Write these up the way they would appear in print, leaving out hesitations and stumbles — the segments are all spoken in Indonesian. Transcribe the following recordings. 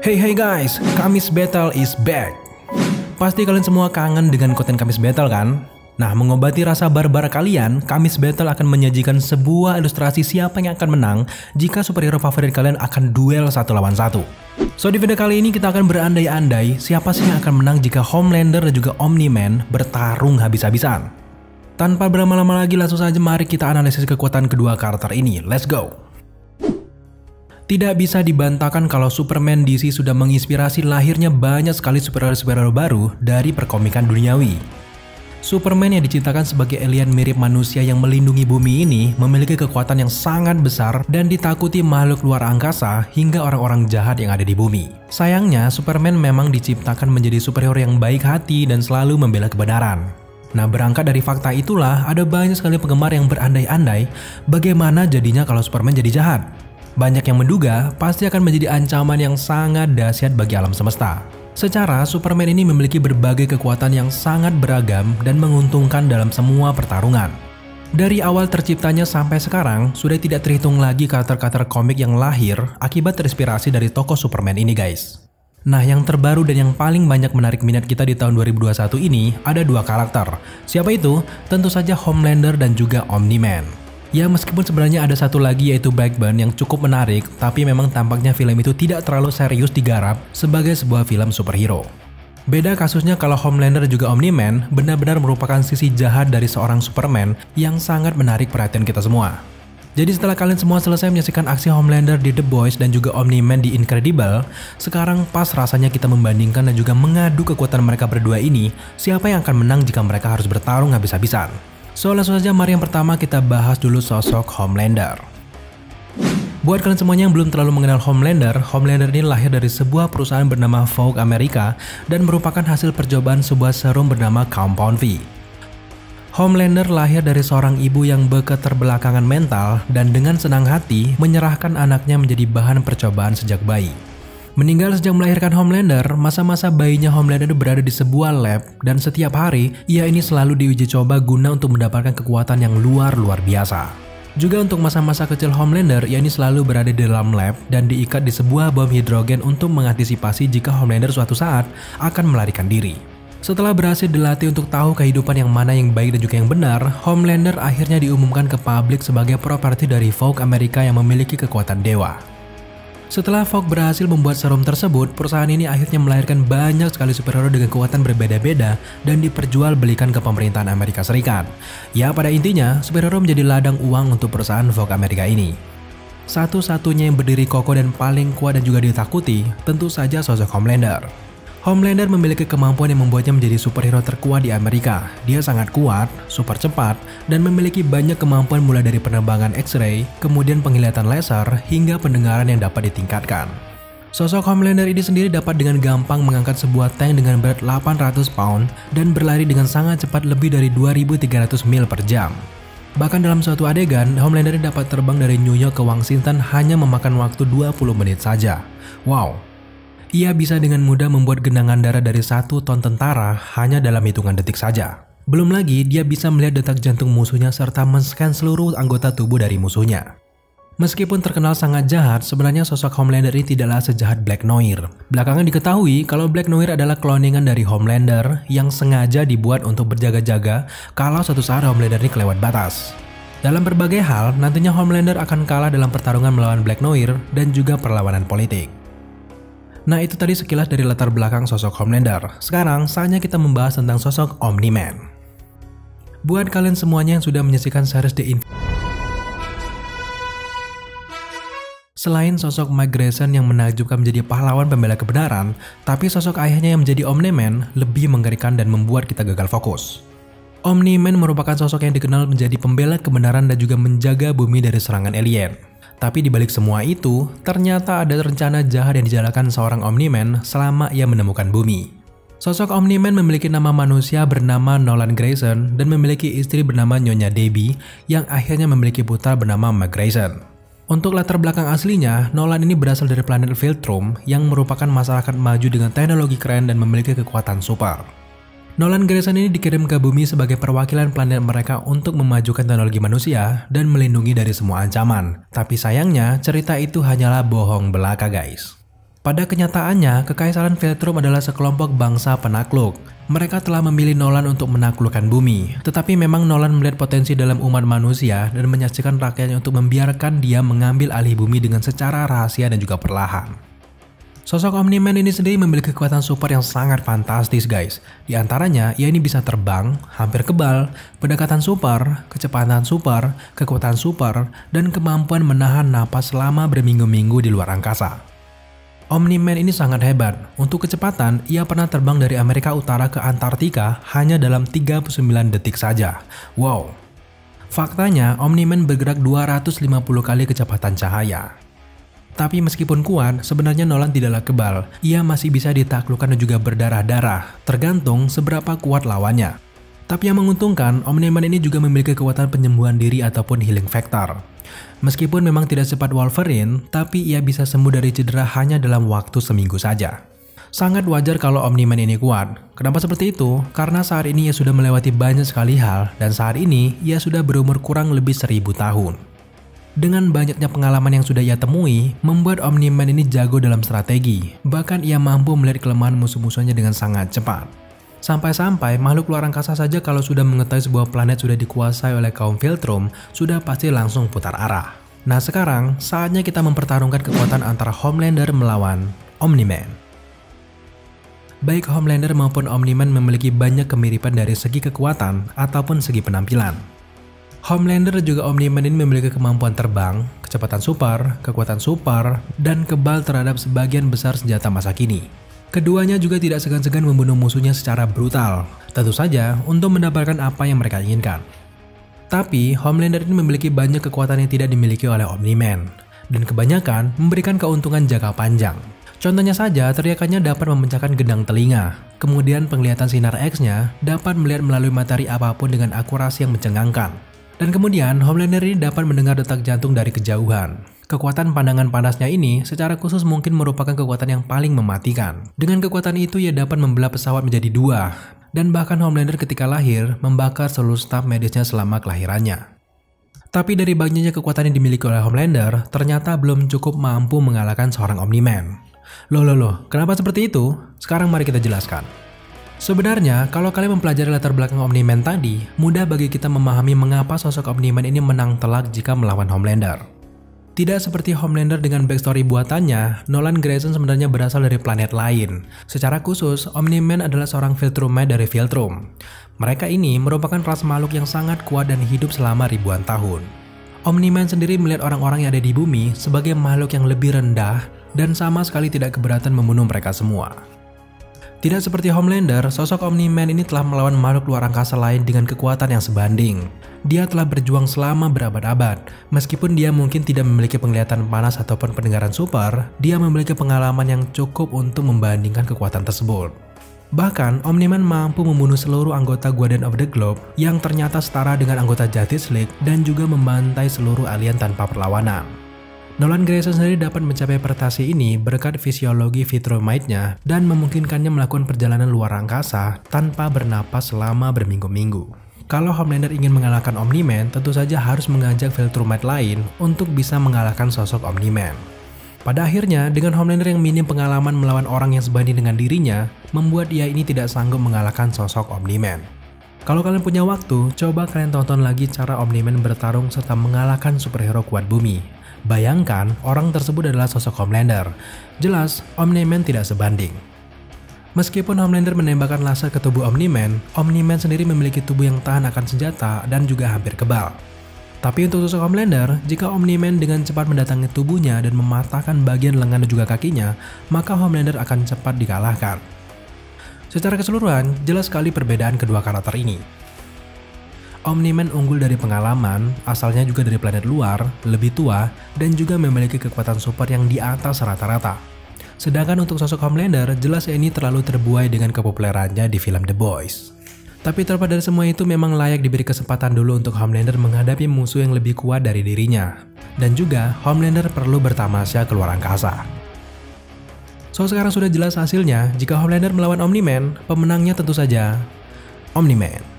Hey guys, Kamis Battle is back. Pasti kalian semua kangen dengan konten Kamis Battle kan? Nah, mengobati rasa barbar kalian, Kamis Battle akan menyajikan sebuah ilustrasi siapa yang akan menang jika superhero favorit kalian akan duel satu lawan satu. So, di video kali ini kita akan berandai-andai siapa sih yang akan menang jika Homelander dan juga Omni-Man bertarung habis-habisan. Tanpa berlama-lama lagi, langsung saja mari kita analisis kekuatan kedua karakter ini. Let's go! Tidak bisa dibantahkan kalau Superman DC sudah menginspirasi lahirnya banyak sekali superhero-superhero baru dari perkomikan duniawi. Superman yang diciptakan sebagai alien mirip manusia yang melindungi bumi ini memiliki kekuatan yang sangat besar dan ditakuti makhluk luar angkasa hingga orang-orang jahat yang ada di bumi. Sayangnya, Superman memang diciptakan menjadi superhero yang baik hati dan selalu membela kebenaran. Nah, berangkat dari fakta itulah ada banyak sekali penggemar yang berandai-andai bagaimana jadinya kalau Superman jadi jahat. Banyak yang menduga pasti akan menjadi ancaman yang sangat dahsyat bagi alam semesta. Secara, Superman ini memiliki berbagai kekuatan yang sangat beragam dan menguntungkan dalam semua pertarungan. Dari awal terciptanya sampai sekarang, sudah tidak terhitung lagi karakter-karakter komik yang lahir akibat terinspirasi dari tokoh Superman ini guys. Nah, yang terbaru dan yang paling banyak menarik minat kita di tahun 2021 ini ada dua karakter. Siapa itu? Tentu saja Homelander dan juga Omni-Man. Ya, meskipun sebenarnya ada satu lagi yaitu Blackburn yang cukup menarik, tapi memang tampaknya film itu tidak terlalu serius digarap sebagai sebuah film superhero. Beda kasusnya kalau Homelander dan juga Omni-Man benar-benar merupakan sisi jahat dari seorang Superman yang sangat menarik perhatian kita semua. Jadi setelah kalian semua selesai menyaksikan aksi Homelander di The Boys dan juga Omni-Man di Incredible, sekarang pas rasanya kita membandingkan dan juga mengadu kekuatan mereka berdua ini, siapa yang akan menang jika mereka harus bertarung habis-habisan. So, langsung saja mari yang pertama kita bahas dulu sosok Homelander. Buat kalian semuanya yang belum terlalu mengenal Homelander, Homelander ini lahir dari sebuah perusahaan bernama Vogue Amerika dan merupakan hasil percobaan sebuah serum bernama Compound V. Homelander lahir dari seorang ibu yang berketerbelakangan mental dan dengan senang hati menyerahkan anaknya menjadi bahan percobaan sejak bayi. Meninggal sejak melahirkan Homelander, masa-masa bayinya Homelander berada di sebuah lab dan setiap hari ia ini selalu diuji coba guna untuk mendapatkan kekuatan yang luar biasa. Juga untuk masa-masa kecil Homelander, ia ini selalu berada di dalam lab dan diikat di sebuah bom hidrogen untuk mengantisipasi jika Homelander suatu saat akan melarikan diri. Setelah berhasil dilatih untuk tahu kehidupan yang mana yang baik dan juga yang benar, Homelander akhirnya diumumkan ke publik sebagai properti dari Vogue Amerika yang memiliki kekuatan dewa. Setelah Vogue berhasil membuat serum tersebut, perusahaan ini akhirnya melahirkan banyak sekali superhero dengan kekuatan berbeda-beda dan diperjualbelikan ke pemerintahan Amerika Serikat. Ya, pada intinya, superhero menjadi ladang uang untuk perusahaan Vogue Amerika ini. Satu-satunya yang berdiri kokoh dan paling kuat dan juga ditakuti, tentu saja sosok Homelander. Homelander memiliki kemampuan yang membuatnya menjadi superhero terkuat di Amerika. Dia sangat kuat, super cepat, dan memiliki banyak kemampuan mulai dari penerbangan X-ray, kemudian penglihatan laser, hingga pendengaran yang dapat ditingkatkan. Sosok Homelander ini sendiri dapat dengan gampang mengangkat sebuah tank dengan berat 800 pound dan berlari dengan sangat cepat lebih dari 2.300 mil per jam. Bahkan dalam suatu adegan, Homelander dapat terbang dari New York ke Washington hanya memakan waktu 20 menit saja. Wow! Ia bisa dengan mudah membuat genangan darah dari 1 ton tentara hanya dalam hitungan detik saja. Belum lagi, dia bisa melihat detak jantung musuhnya serta men-scan seluruh anggota tubuh dari musuhnya. Meskipun terkenal sangat jahat, sebenarnya sosok Homelander ini tidaklah sejahat Black Noir. Belakangan diketahui kalau Black Noir adalah cloningan dari Homelander yang sengaja dibuat untuk berjaga-jaga kalau suatu saat Homelander ini kelewat batas. Dalam berbagai hal, nantinya Homelander akan kalah dalam pertarungan melawan Black Noir dan juga perlawanan politik. Nah, itu tadi sekilas dari latar belakang sosok Homelander. Sekarang saatnya kita membahas tentang sosok Omni-Man. Buat kalian semuanya yang sudah menyaksikan series The Selain sosok Mike Grayson yang menakjubkan menjadi pahlawan pembela kebenaran, tapi sosok ayahnya yang menjadi Omni-Man lebih mengerikan dan membuat kita gagal fokus. Omni-Man merupakan sosok yang dikenal menjadi pembela kebenaran dan juga menjaga bumi dari serangan alien. Tapi dibalik semua itu, ternyata ada rencana jahat yang dijalankan seorang Omni-Man selama ia menemukan bumi. Sosok Omni-Man memiliki nama manusia bernama Nolan Grayson dan memiliki istri bernama Nyonya Debbie yang akhirnya memiliki putra bernama Mike Grayson. Untuk latar belakang aslinya, Nolan ini berasal dari planet Viltrum yang merupakan masyarakat maju dengan teknologi keren dan memiliki kekuatan super. Nolan Grayson ini dikirim ke bumi sebagai perwakilan planet mereka untuk memajukan teknologi manusia dan melindungi dari semua ancaman. Tapi sayangnya, cerita itu hanyalah bohong belaka guys. Pada kenyataannya, kekaisaran Veltrum adalah sekelompok bangsa penakluk. Mereka telah memilih Nolan untuk menaklukkan bumi. Tetapi memang Nolan melihat potensi dalam umat manusia dan menyaksikan rakyatnya untuk membiarkan dia mengambil alih bumi dengan secara rahasia dan juga perlahan. Sosok Omni-Man ini sendiri memiliki kekuatan super yang sangat fantastis guys. Di antaranya, ia ini bisa terbang, hampir kebal, pendekatan super, kecepatan super, kekuatan super, dan kemampuan menahan napas selama berminggu-minggu di luar angkasa. Omni-Man ini sangat hebat. Untuk kecepatan, ia pernah terbang dari Amerika Utara ke Antartika hanya dalam 39 detik saja. Wow. Faktanya, Omni-Man bergerak 250 kali kecepatan cahaya. Tapi meskipun kuat, sebenarnya Nolan tidaklah kebal. Ia masih bisa ditaklukkan dan juga berdarah-darah, tergantung seberapa kuat lawannya. Tapi yang menguntungkan, Omni-Man ini juga memiliki kekuatan penyembuhan diri ataupun healing factor. Meskipun memang tidak cepat Wolverine, tapi ia bisa sembuh dari cedera hanya dalam waktu seminggu saja. Sangat wajar kalau Omni-Man ini kuat. Kenapa seperti itu? Karena saat ini ia sudah melewati banyak sekali hal, dan saat ini ia sudah berumur kurang lebih 1000 tahun. Dengan banyaknya pengalaman yang sudah ia temui, membuat Omni-Man ini jago dalam strategi. Bahkan ia mampu melihat kelemahan musuh-musuhnya dengan sangat cepat. Sampai-sampai makhluk luar angkasa saja kalau sudah mengetahui sebuah planet sudah dikuasai oleh kaum Veltrum, sudah pasti langsung putar arah. Nah sekarang, saatnya kita mempertarungkan kekuatan antara Homelander melawan Omni-Man. Baik Homelander maupun Omni-Man memiliki banyak kemiripan dari segi kekuatan ataupun segi penampilan. Homelander juga Omni-Man ini memiliki kemampuan terbang, kecepatan super, kekuatan super, dan kebal terhadap sebagian besar senjata masa kini. Keduanya juga tidak segan-segan membunuh musuhnya secara brutal, tentu saja untuk mendapatkan apa yang mereka inginkan. Tapi, Homelander ini memiliki banyak kekuatan yang tidak dimiliki oleh Omni-Man, dan kebanyakan memberikan keuntungan jangka panjang. Contohnya saja, teriakannya dapat memecahkan gendang telinga, kemudian penglihatan sinar X-nya dapat melihat melalui materi apapun dengan akurasi yang mencengangkan. Dan kemudian, Homelander ini dapat mendengar detak jantung dari kejauhan. Kekuatan pandangan panasnya ini secara khusus mungkin merupakan kekuatan yang paling mematikan. Dengan kekuatan itu ia dapat membelah pesawat menjadi dua. Dan bahkan Homelander ketika lahir membakar seluruh staf medisnya selama kelahirannya. Tapi dari banyaknya kekuatan yang dimiliki oleh Homelander, ternyata belum cukup mampu mengalahkan seorang Omni-Man. Loh, kenapa seperti itu? Sekarang mari kita jelaskan. Sebenarnya, kalau kalian mempelajari latar belakang Omni-Man tadi, mudah bagi kita memahami mengapa sosok Omni-Man ini menang telak jika melawan Homelander. Tidak seperti Homelander dengan backstory buatannya, Nolan Grayson sebenarnya berasal dari planet lain. Secara khusus, Omni-Man adalah seorang Veltrummate dari Veltrum. Mereka ini merupakan ras makhluk yang sangat kuat dan hidup selama ribuan tahun. Omni-Man sendiri melihat orang-orang yang ada di bumi sebagai makhluk yang lebih rendah dan sama sekali tidak keberatan membunuh mereka semua. Tidak seperti Homelander, sosok Omni-Man ini telah melawan makhluk luar angkasa lain dengan kekuatan yang sebanding. Dia telah berjuang selama berabad-abad. Meskipun dia mungkin tidak memiliki penglihatan panas ataupun pendengaran super, dia memiliki pengalaman yang cukup untuk membandingkan kekuatan tersebut. Bahkan, Omni-Man mampu membunuh seluruh anggota Guardian of the Globe yang ternyata setara dengan anggota Justice League dan juga membantai seluruh alien tanpa perlawanan. Nolan Grayson sendiri dapat mencapai prestasi ini berkat fisiologi Veltrummate-nya dan memungkinkannya melakukan perjalanan luar angkasa tanpa bernapas selama berminggu-minggu. Kalau Homelander ingin mengalahkan Omni-Man, tentu saja harus mengajak Veltrummate lain untuk bisa mengalahkan sosok Omni-Man. Pada akhirnya, dengan Homelander yang minim pengalaman melawan orang yang sebanding dengan dirinya, membuat ia ini tidak sanggup mengalahkan sosok Omni-Man. Kalau kalian punya waktu, coba kalian tonton lagi cara Omni-Man bertarung serta mengalahkan superhero kuat bumi. Bayangkan, orang tersebut adalah sosok Homelander. Jelas, Omni-Man tidak sebanding. Meskipun Homelander menembakkan laser ke tubuh Omni-Man, Omni-Man sendiri memiliki tubuh yang tahan akan senjata dan juga hampir kebal. Tapi untuk sosok Homelander, jika Omni-Man dengan cepat mendatangi tubuhnya dan mematahkan bagian lengan dan juga kakinya, maka Homelander akan cepat dikalahkan. Secara keseluruhan, jelas sekali perbedaan kedua karakter ini. Omni-Man unggul dari pengalaman, asalnya juga dari planet luar, lebih tua, dan juga memiliki kekuatan super yang di atas rata-rata. Sedangkan untuk sosok Homelander, jelas ini terlalu terbuai dengan kepopulerannya di film The Boys. Tapi terlepas dari semua itu memang layak diberi kesempatan dulu untuk Homelander menghadapi musuh yang lebih kuat dari dirinya. Dan juga, Homelander perlu bertamasya keluar angkasa. So sekarang sudah jelas hasilnya, jika Homelander melawan Omni-Man, pemenangnya tentu saja Omni-Man.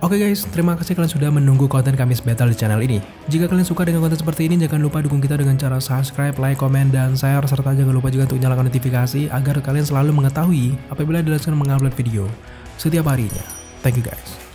Oke guys, terima kasih kalian sudah menunggu konten Kamis Battle di channel ini. Jika kalian suka dengan konten seperti ini, jangan lupa dukung kita dengan cara subscribe, like, komen, dan share. Serta jangan lupa juga untuk nyalakan notifikasi agar kalian selalu mengetahui apabila Dilan mengupload video setiap harinya. Thank you guys.